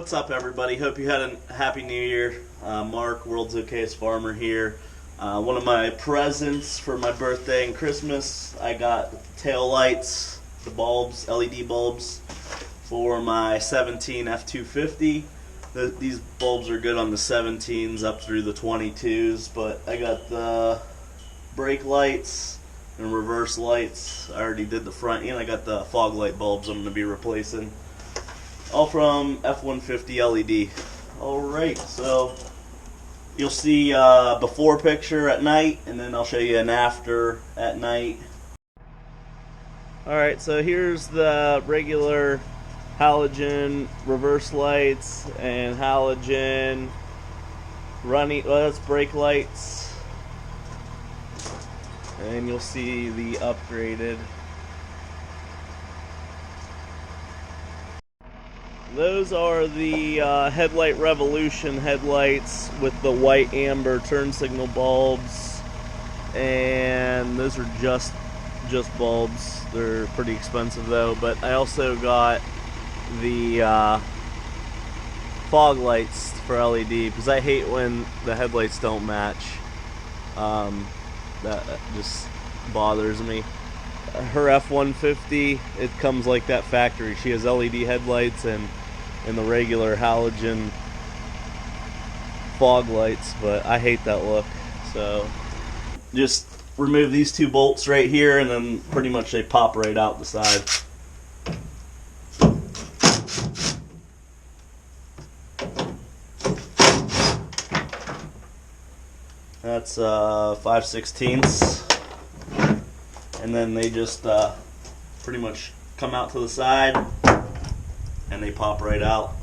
What's up, everybody? Hope you had a happy new year. Mark, World's Okayest Farmer here. One of my presents for my birthday and Christmas, I got tail lights, the bulbs, LED bulbs, for my 17 F250. These bulbs are good on the 17s up through the 22s, but I got the brake lights and reverse lights. I already did the front, and I got the fog light bulbs I'm going to be replacing. All from F150 LED. Alright, so you'll see a before picture at night, and then I'll show you an after at night. Alright, so here's the regular halogen reverse lights and halogen running, well, that's brake lights. And you'll see the upgraded. Those are the Headlight Revolution headlights with the white amber turn signal bulbs, and those are just bulbs. They're pretty expensive though. But I also got the fog lights for LED because I hate when the headlights don't match. That just bothers me. Her F150, it comes like that factory. She has LED headlights and the regular halogen fog lights, but I hate that look. So just remove these two bolts right here, and then pretty much they pop right out the side. That's 5/16, and then they just pretty much come out to the side and they pop right out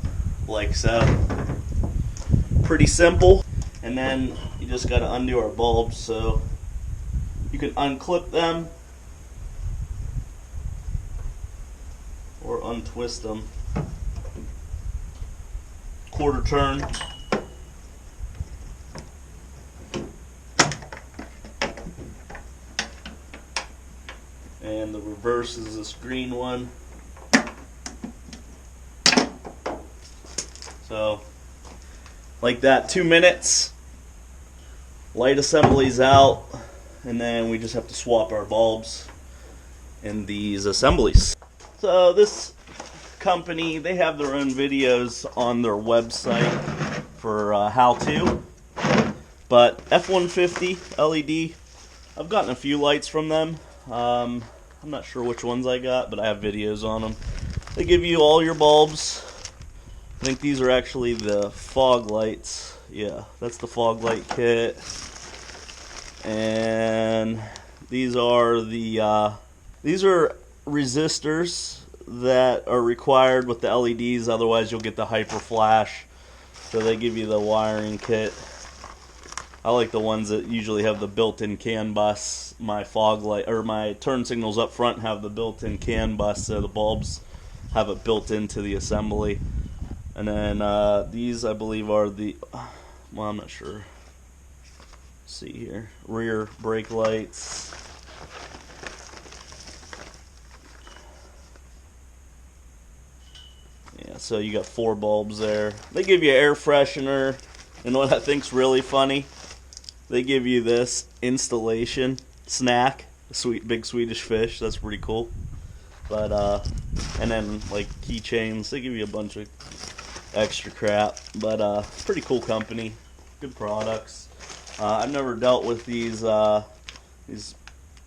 like so. Pretty simple. And then you just got to undo our bulbs, so you can unclip them or untwist them. Quarter turn. And the reverse is this green one. So, like that, 2 minutes, light assembly's out, and then we just have to swap our bulbs in these assemblies. So this company, they have their own videos on their website for how to, but F150 LED, I've gotten a few lights from them. I'm not sure which ones I got, but I have videos on them. They give you all your bulbs. I think these are actually the fog lights. Yeah, that's the fog light kit. And these are the these are resistors that are required with the LEDs, otherwise you'll get the hyper flash. So they give you the wiring kit. I like the ones that usually have the built-in CAN bus. My fog light, or my turn signals up front, have the built-in CAN bus, so the bulbs have it built into the assembly. And then these, I believe, are the, well, I'm not sure. Let's see here, rear brake lights. Yeah, so you got 4 bulbs there. They give you air freshener, and what I think's really funny, they give you this installation snack, a big Swedish fish. That's pretty cool. But and then like keychains. They give you a bunch of extra crap, but pretty cool company, good products. I've never dealt with these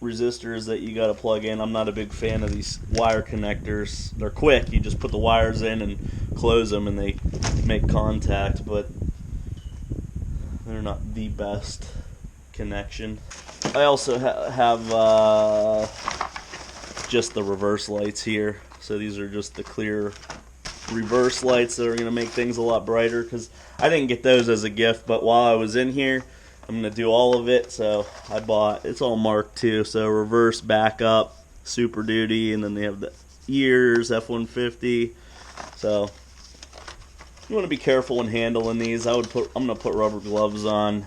resistors that you got to plug in. I'm not a big fan of these wire connectors. They're quick. You just put the wires in and close them, and they make contact, but they're not the best connection. I also have just the reverse lights here. So these are just the clear reverse lights that are going to make things a lot brighter, because I didn't get those as a gift, but while I was in here, I'm going to do all of it. So I bought, it's all marked too, so reverse, backup, Super Duty, and then they have the ears, F150. So you want to be careful when handling these. I'm going to put rubber gloves on.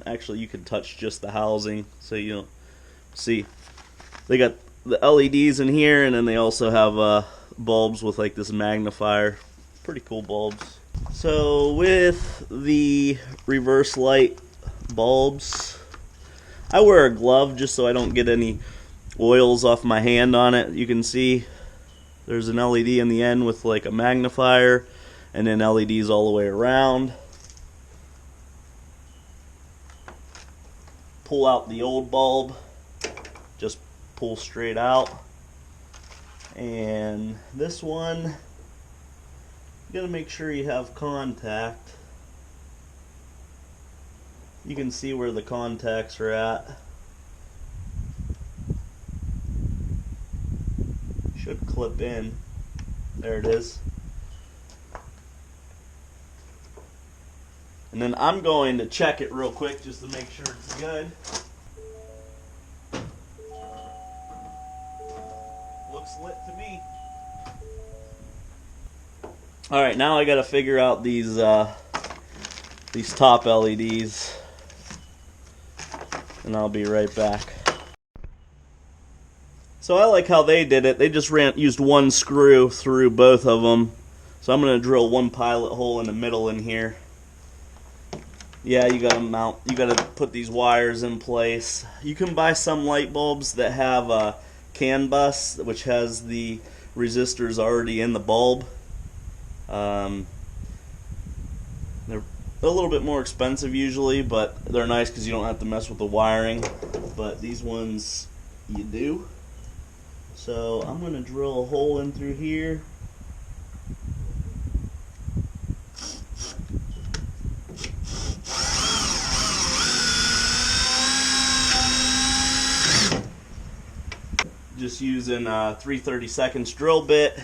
Actually, you can touch just the housing, so you don't see. They got the LEDs in here, and then they also have bulbs with like this magnifier. Pretty cool bulbs. So with the reverse light bulbs, I wear a glove just so I don't get any oils off my hand on it. You can see there's an LED in the end with like a magnifier, and then LEDs all the way around. Pull out the old bulb, just pull straight out. And this one, you gotta make sure you have contact. You can see where the contacts are at. Should clip in. There it is. And then I'm going to check it real quick just to make sure it's good. Looks lit to me. Alright, now I gotta figure out these top LEDs. And I'll be right back. So I like how they did it. They just used one screw through both of them. So I'm going to drill one pilot hole in the middle in here. Yeah, you gotta put these wires in place. You can buy some light bulbs that have a CAN bus, which has the resistors already in the bulb. They're a little bit more expensive usually, but they're nice because you don't have to mess with the wiring. But these ones, you do. So I'm going to drill a hole in through here. Just using a 3/32 drill bit,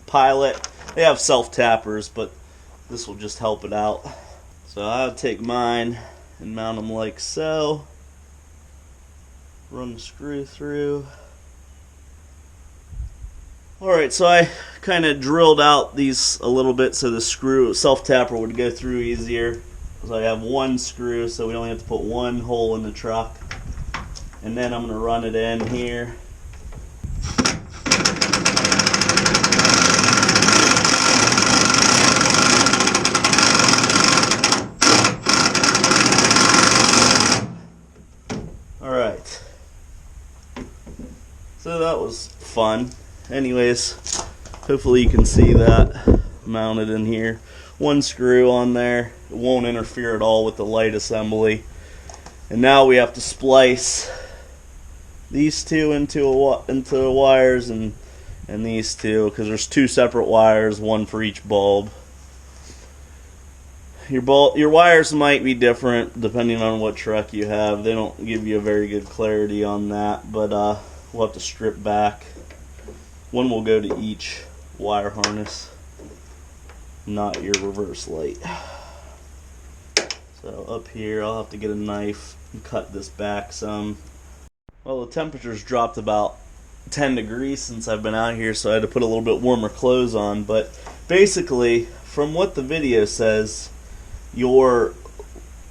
pilot. They have self-tappers, but this will just help it out. So I'll take mine and mount them like so. Run the screw through. Alright, so I kind of drilled out these a little bit so the screw self-tapper would go through easier. So I have one screw, so we only have to put one hole in the truck. And then I'm going to run it in here. Alright. So that was fun. Anyways, hopefully you can see that mounted in here. One screw on there. It won't interfere at all with the light assembly. And now we have to splice these two into the wires and these two, because there's two separate wires, one for each bulb. Your wires might be different depending on what truck you have. They don't give you a very good clarity on that, but we'll have to strip back. One will go to each wire harness, not your reverse light. So up here I'll have to get a knife and cut this back some. Well, the temperature's dropped about 10 degrees since I've been out here, so I had to put a little bit warmer clothes on. But basically, from what the video says, your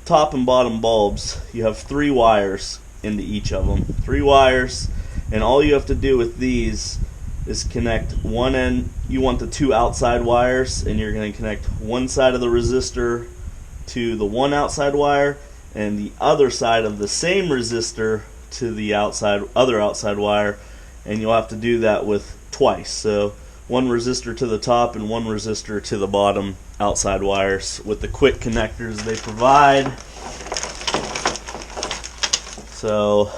top and bottom bulbs, you have 3 wires into each of them. 3 wires, and all you have to do with these is connect one end. You want the 2 outside wires, and you're going to connect one side of the resistor to the one outside wire, and the other side of the same resistor to the other outside wire, and you'll have to do that with twice. So one resistor to the top and one resistor to the bottom outside wires with the quick connectors they provide. So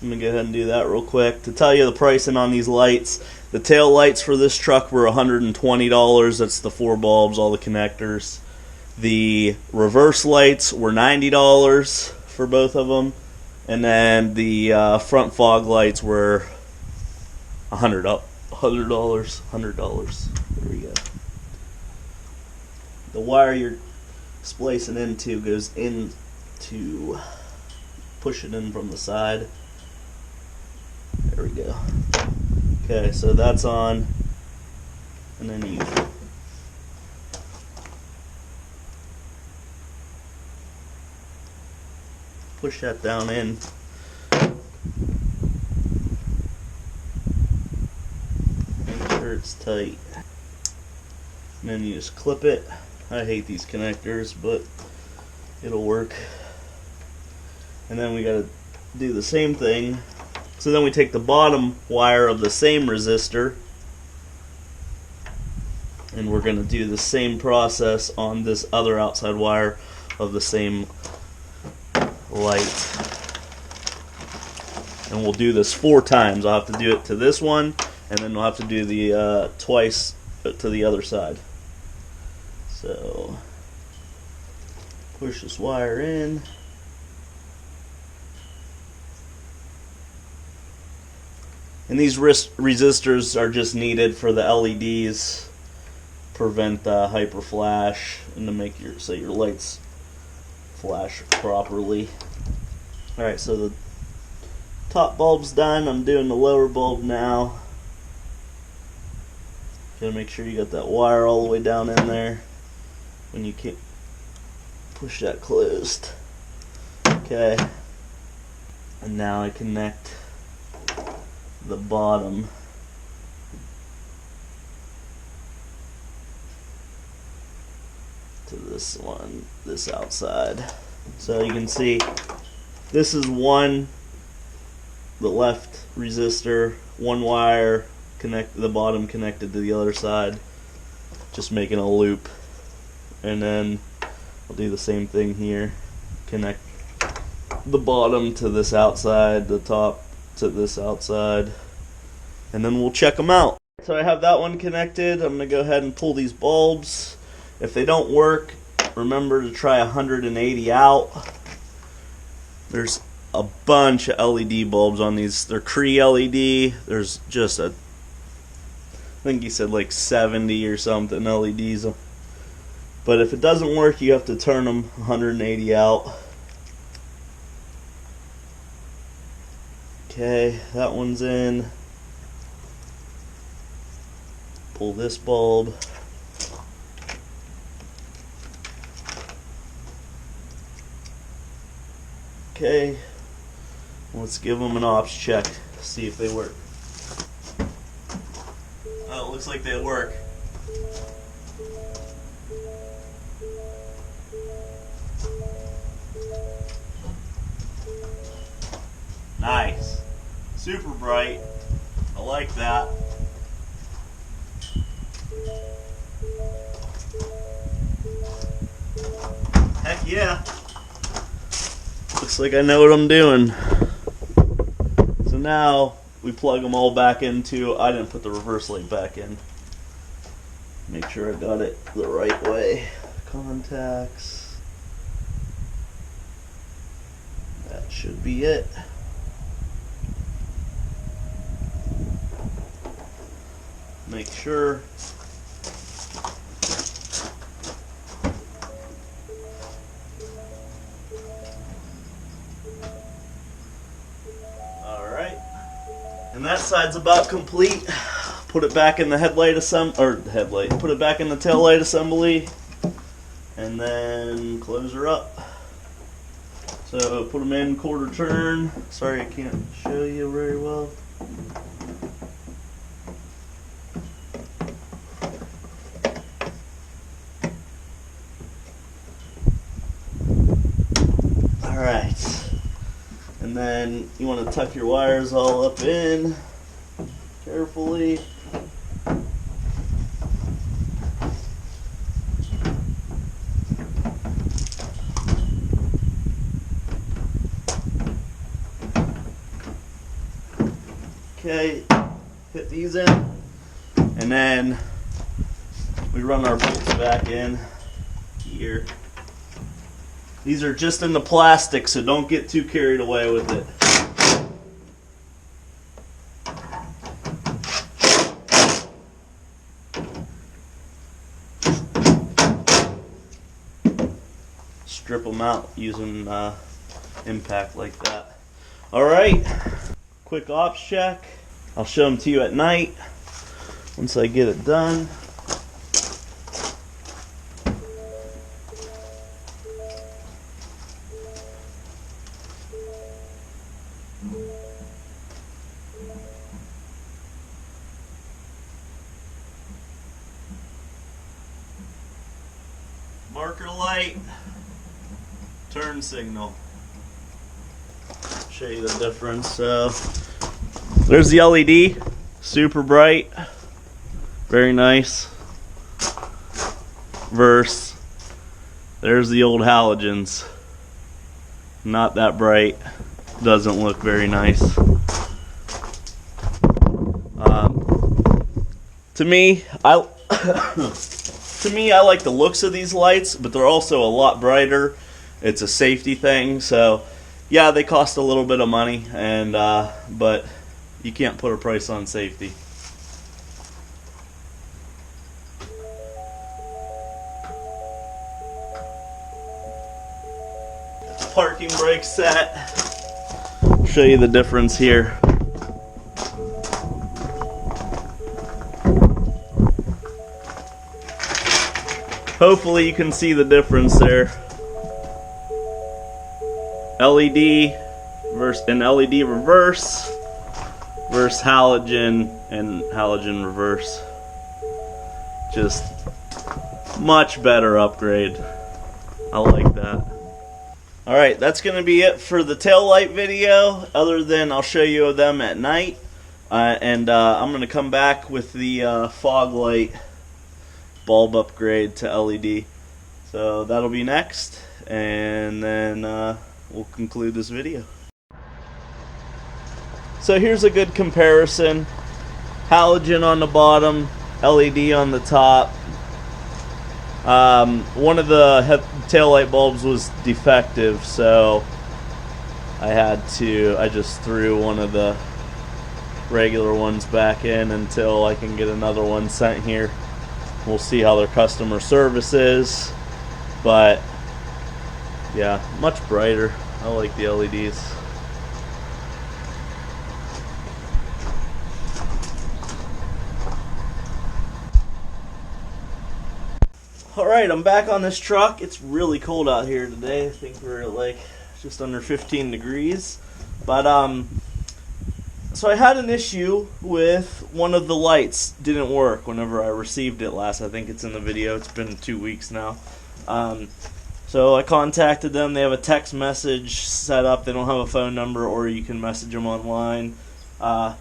I'm going to go ahead and do that real quick. To tell you the pricing on these lights, the tail lights for this truck were $120. That's the 4 bulbs, all the connectors. The reverse lights were $90 for both of them. And then the front fog lights were $100. There we go. The wire you're splicing into goes in to push it in from the side. There we go. Okay, so that's on, and then you push that down in. it's tight. And then you just clip it. I hate these connectors, but it'll work. And then we gotta do the same thing. So then we take the bottom wire of the same resistor, and we're gonna do the same process on this other outside wire of the same light. And we'll do this 4 times. I'll have to do it to this one, and then we'll have to do the twice to the other side. So push this wire in. And these resistors are just needed for the LEDs, prevent hyper flash, and to make so your lights flash properly. Alright, so the top bulb's done. I'm doing the lower bulb now. Gotta make sure you got that wire all the way down in there when you can't push that closed. Okay, and now I connect the bottom to this one, this outside. So you can see this is the left resistor, one wire, connect the bottom connected to the other side, just making a loop. And then I'll do the same thing here, connect the bottom to this outside, the top to this outside, and then we'll check them out. So I have that one connected. I'm gonna go ahead and pull these bulbs. If they don't work, remember to try 180 out. There's a bunch of LED bulbs on these. They're Cree LED. There's just I think he said like 70 or something LEDs. But if it doesn't work, you have to turn them 180 out. Okay, that one's in. Pull this bulb. Okay, let's give them an ops check, see if they work. Oh, it looks like they work. Nice. Super bright. I like that. Heck yeah. Looks like I know what I'm doing. So now we plug them all back into, I didn't put the reverse light back in. Make sure I got it the right way. Contacts. That should be it. Make sure. Alright. And that side's about complete. Put it back in the put it back in the tail light assembly, and then close her up. So put them in quarter turn. Sorry I can't show you very well. Alright, and then you want to tuck your wires all up in carefully. Okay, hit these in, and then we run our bolts back in here. These are just in the plastic, so don't get too carried away with it. Strip them out using impact like that. Alright, quick ops check. I'll show them to you at night once I get it done. marker light, turn signal. Show you the difference. So there's the LED, super bright, very nice. Versus there's the old halogens, not that bright, doesn't look very nice. To me, I like the looks of these lights, but they're also a lot brighter. It's a safety thing, so yeah, they cost a little bit of money, and but you can't put a price on safety. Parking brake set. Show you the difference here. Hopefully you can see the difference there. LED versus an LED reverse versus halogen and halogen reverse. Just much better upgrade. I like that. Alright, that's going to be it for the tail light video, other than I'll show you them at night. I'm going to come back with the fog light bulb upgrade to LED. So that'll be next, and then we'll conclude this video. So here's a good comparison. Halogen on the bottom, LED on the top. One of the tail light bulbs was defective, so I just threw one of the regular ones back in until I can get another one sent here. We'll see how their customer service is, but yeah, much brighter. I like the LEDs. Alright, I'm back on this truck. It's really cold out here today. I think we're at like just under 15 degrees. But so I had an issue with one of the lights. Didn't work whenever I received it last. I think it's in the video. It's been 2 weeks now. So I contacted them. They have a text message set up. They don't have a phone number, or you can message them online.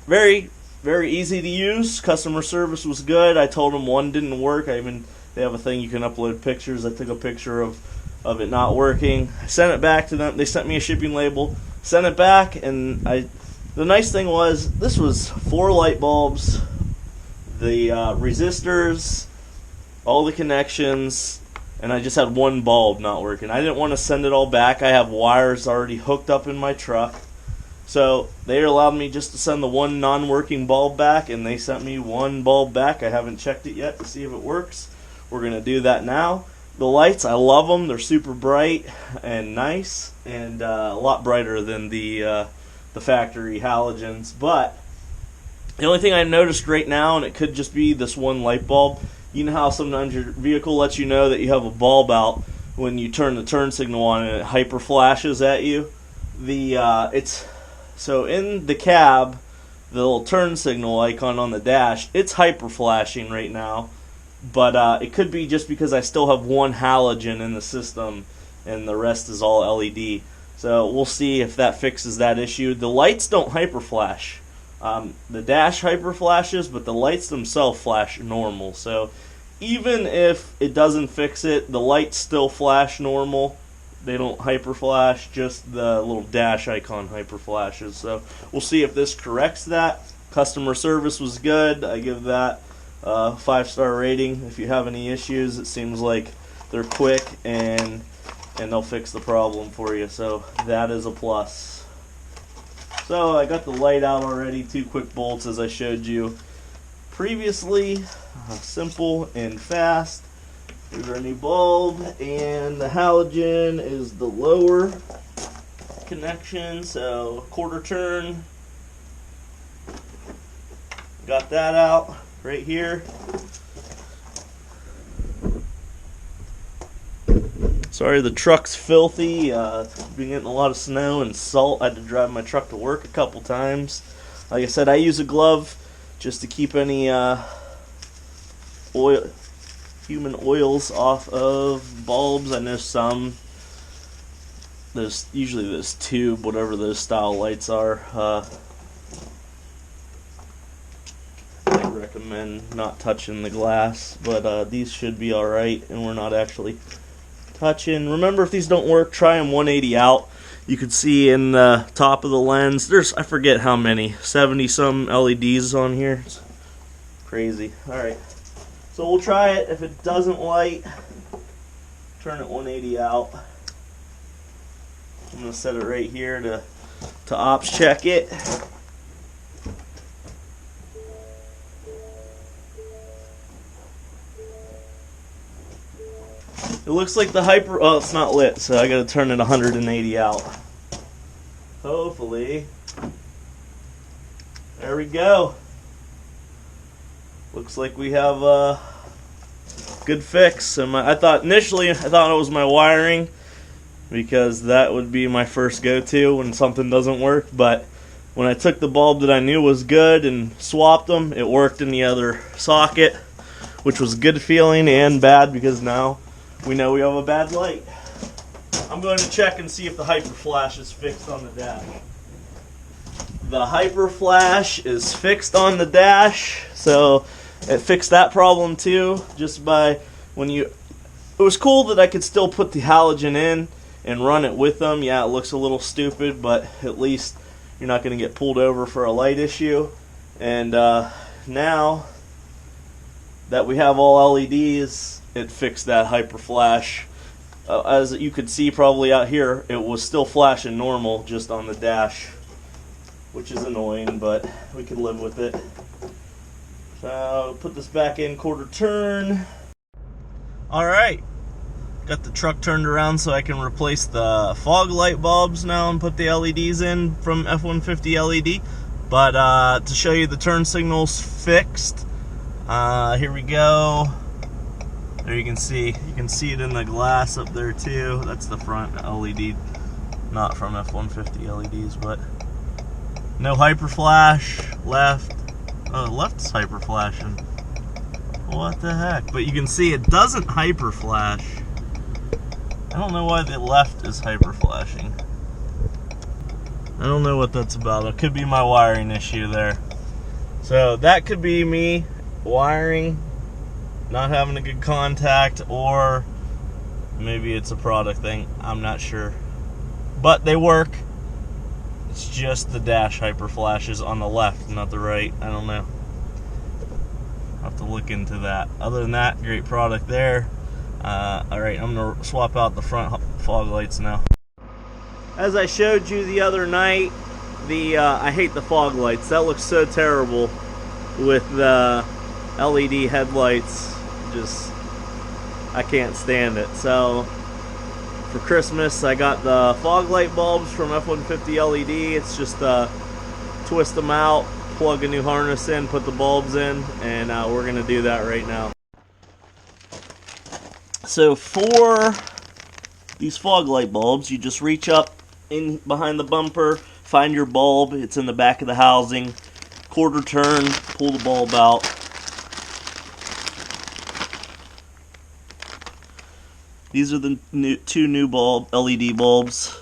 Very, very easy to use. Customer service was good. I told them one didn't work. They have a thing you can upload pictures. I took a picture of it not working. I sent it back to them. They sent me a shipping label. Sent it back, and the nice thing was this was 4 light bulbs, the resistors, all the connections, and I just had one bulb not working. I didn't want to send it all back. I have wires already hooked up in my truck. So they allowed me just to send the one non-working bulb back, and they sent me one bulb back. I haven't checked it yet to see if it works. We're going to do that now. The lights, I love them. They're super bright and nice, and a lot brighter than the factory halogens. But the only thing I noticed right now, and it could just be this one light bulb, you know how sometimes your vehicle lets you know that you have a bulb out when you turn the turn signal on and it hyper flashes at you? So in the cab, the little turn signal icon on the dash, it's hyper flashing right now. But it could be just because I still have one halogen in the system and the rest is all LED. So we'll see if that fixes that issue. The lights don't hyper flash. The dash hyper flashes, but the lights themselves flash normal. So even if it doesn't fix it, the lights still flash normal. They don't hyper flash, just the little dash icon hyper flashes. So we'll see if this corrects that. Customer service was good. I give that 5-star rating. If you have any issues, it seems like they're quick and they'll fix the problem for you, so that is a plus. So I got the light out already, 2 quick bolts as I showed you previously. Simple and fast. Here's our new bulb, and the halogen is the lower connection, so quarter turn. Got that out right here. Sorry, the truck's filthy. It's been getting a lot of snow and salt. I had to drive my truck to work a couple times. Like I said, I use a glove just to keep any oil, human oils off of bulbs. I know some. There's usually this tube, whatever those style lights are. I recommend not touching the glass, but these should be alright, and we're not actually touching. Remember, if these don't work, try them 180 out. You can see in the top of the lens, there's, I forget how many, 70 some LEDs on here. It's crazy. Alright, so we'll try it. If it doesn't light, turn it 180 out. I'm going to set it right here to ops check it. It looks like the hyper, oh, it's not lit, so I gotta turn it 180 out. Hopefully. There we go. Looks like we have a good fix. And I thought initially it was my wiring, because that would be my first go-to when something doesn't work. But when I took the bulb that I knew was good and swapped them, it worked in the other socket, which was a good feeling and bad, because now we know we have a bad light. I'm going to check and see if the hyper flash is fixed on the dash. The hyper flash is fixed on the dash, so it fixed that problem too. Just by it was cool that I could still put the halogen in and run it with them. Yeah, it looks a little stupid, but at least you're not going to get pulled over for a light issue. And now that we have all LEDs, it fixed that hyper flash. As you could see probably out here, it was still flashing normal just on the dash, which is annoying, but we can live with it. So I'll put this back in quarter turn. Alright, got the truck turned around so I can replace the fog light bulbs now and put the LEDs in from F150 LED. But to show you the turn signals fixed, here we go. There you can see it in the glass up there too. That's the front LED, not from F150 LEDs, but no hyper flash. Left, oh, left's hyper flashing. What the heck? But you can see it doesn't hyper flash. I don't know why the left is hyper flashing. I don't know what that's about. It could be my wiring issue there. So that could be me wiring not having a good contact, or maybe it's a product thing. I'm not sure, but they work. It's just the dash hyper flashes on the left, not the right. I don't know. I'll have to look into that. Other than that, great product there. Alright, I'm gonna swap out the front fog lights now. As I showed you the other night, I hate the fog lights. That looks so terrible with the LED headlights. I can't stand it. So for Christmas I got the fog light bulbs from F150 LED. It's just twist them out, plug a new harness in, put the bulbs in, and we're gonna do that right now. So for these fog light bulbs, you just reach up in behind the bumper, find your bulb. It's in the back of the housing, quarter turn, pull the bulb out. These are the two new LED bulbs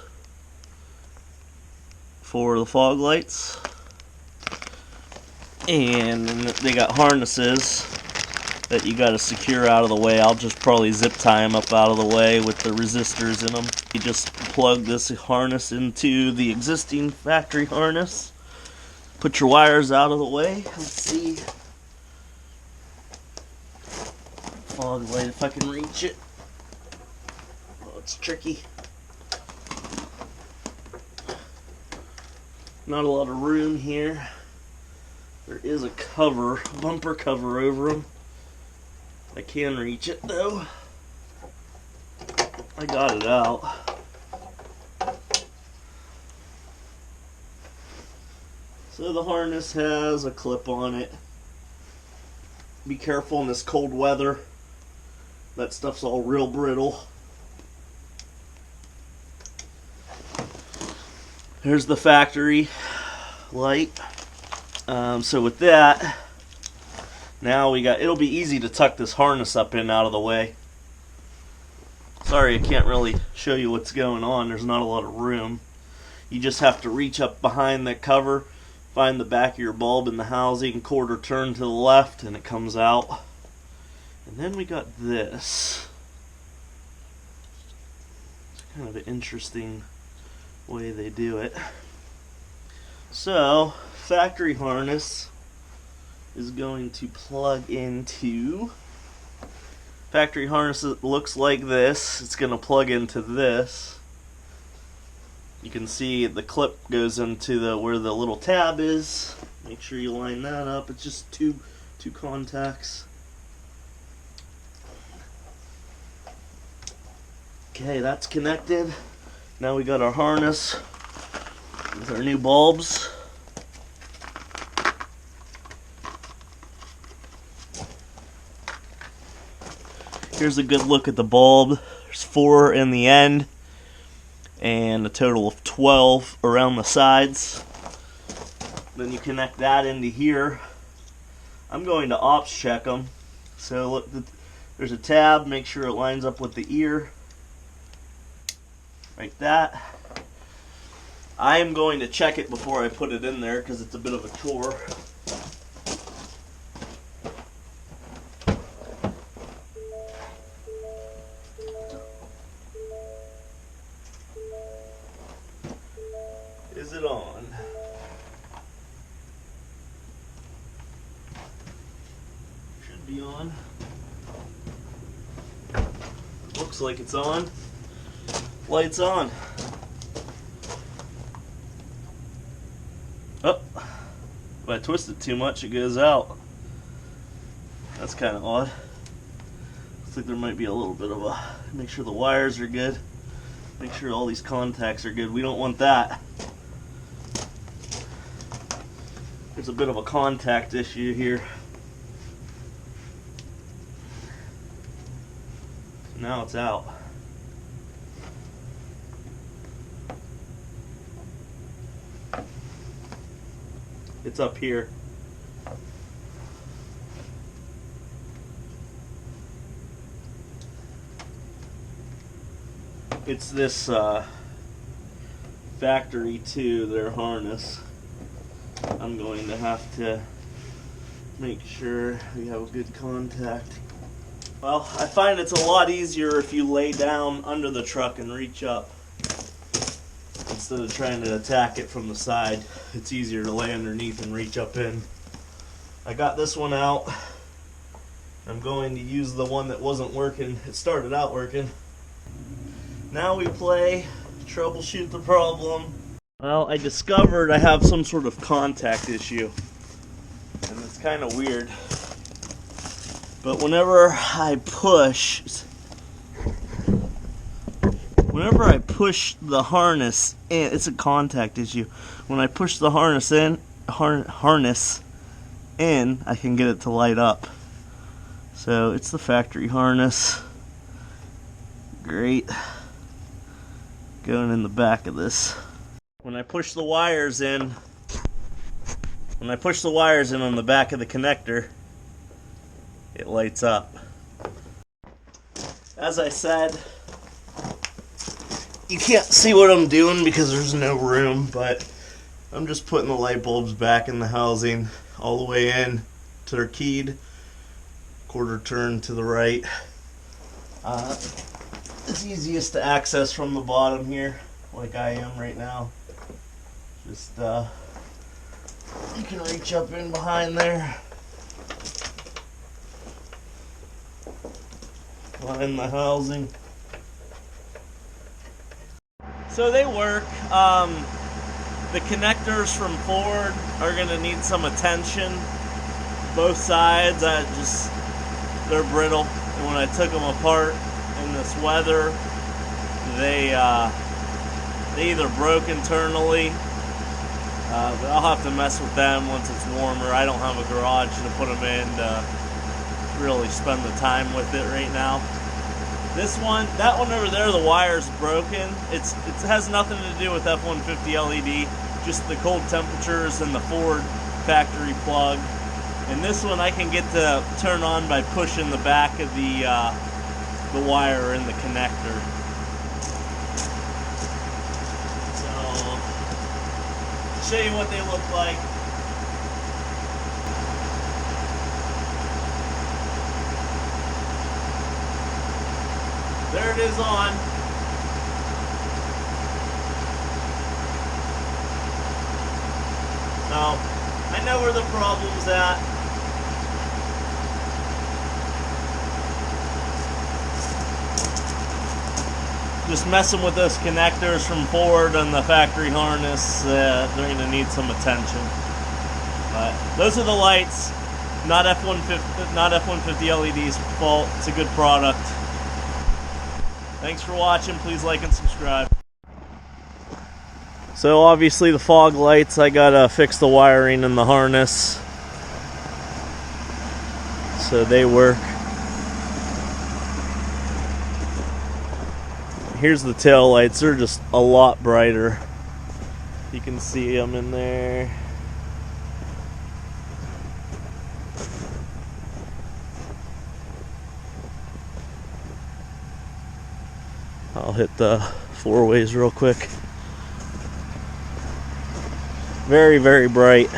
for the fog lights. And they got harnesses that you got to secure out of the way. I'll just probably zip tie them up out of the way with the resistors in them. You just plug this harness into the existing factory harness. Put your wires out of the way. Let's see. Fog light, if I can reach it. It's tricky. Not a lot of room here. There is a cover, bumper cover over them. I can reach it though. I got it out. So the harness has a clip on it. Be careful in this cold weather. That stuff's all real brittle. Here's the factory light. So with that, Now it'll be easy to tuck this harness up in out of the way. Sorry, I can't really show you what's going on. There's not a lot of room. You just have to reach up behind that cover, find the back of your bulb in the housing, quarter turn to the left, and it comes out. And then we got this. It's kind of an interesting way they do it. So, factory harness is going to plug into. Factory harness looks like this. It's going to plug into this. You can see the clip goes into where the little tab is. Make sure you line that up. It's just two contacts. Okay, that's connected. Now we got our harness with our new bulbs. Here's a good look at the bulb. There's 4 in the end and a total of 12 around the sides. Then you connect that into here. I'm going to ops check them. So look, there's a tab. Make sure it lines up with the ear. Like that. I am going to check it before I put it in there because it's a bit of a chore. Is it on? Should be on. Looks like it's on. Lights on. Oh, if I twist it too much, it goes out. That's kind of odd. Looks like there might be a little bit of a. Make sure the wires are good. Make sure all these contacts are good. We don't want that. There's a bit of a contact issue here. So now it's out. It's up here. It's this factory to their harness. I'm going to have to make sure we have a good contact. Well, I find it's a lot easier if you lay down under the truck and reach up. Instead of trying to attack it from the side, it's easier to lay underneath and reach up in. I got this one out. I'm going to use the one that wasn't working. It started out working. Now we play troubleshoot the problem. Well, I discovered I have some sort of contact issue. And it's kind of weird. But whenever I push the harness in, it's a contact issue. When I push the harness in, I can get it to light up. So it's the factory harness. Great. Going in the back of this. When I push the wires in on the back of the connector, it lights up. As I said, you can't see what I'm doing because there's no room, but I'm just putting the light bulbs back in the housing all the way in to their keyed, quarter turn to the right. It's easiest to access from the bottom here, like I am right now. Just you can reach up in behind there, line the housing. So they work. The connectors from Ford are going to need some attention. Both sides, they're brittle. And when I took them apart in this weather, they either broke internally. But I'll have to mess with them once it's warmer. I don't have a garage to put them in to really spend the time with it right now. That one over there, the wire's broken. It has nothing to do with F150 LED, just the cold temperatures and the Ford factory plug And this one I can get to turn on by pushing the back of the wire in the connector. So, to show you what they look like. There it is on. Now, I know where the problem's at. Just messing with those connectors from Ford on the factory harness, they're going to need some attention. But those are the lights, not F150 LED's fault. It's a good product. Thanks for watching. Please like and subscribe. So obviously the fog lights, I gotta fix the wiring in the harness so they work. Here's the tail lights. They're just a lot brighter. You can see them in there. I'll hit the 4-ways real quick. Very, very bright.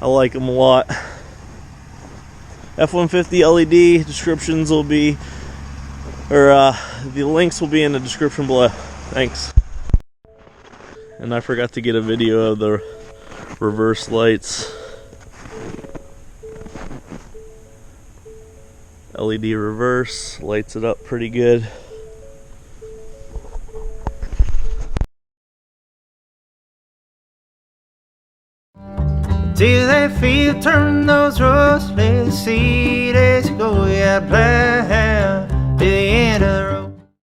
I like them a lot. F150 LED descriptions will be, or the links will be in the description below. Thanks. And I forgot to get a video of the reverse lights. LED reverse, lights it up pretty good. Till they feel turn those roads, let's see, let's go, yeah, plan to the end of the road.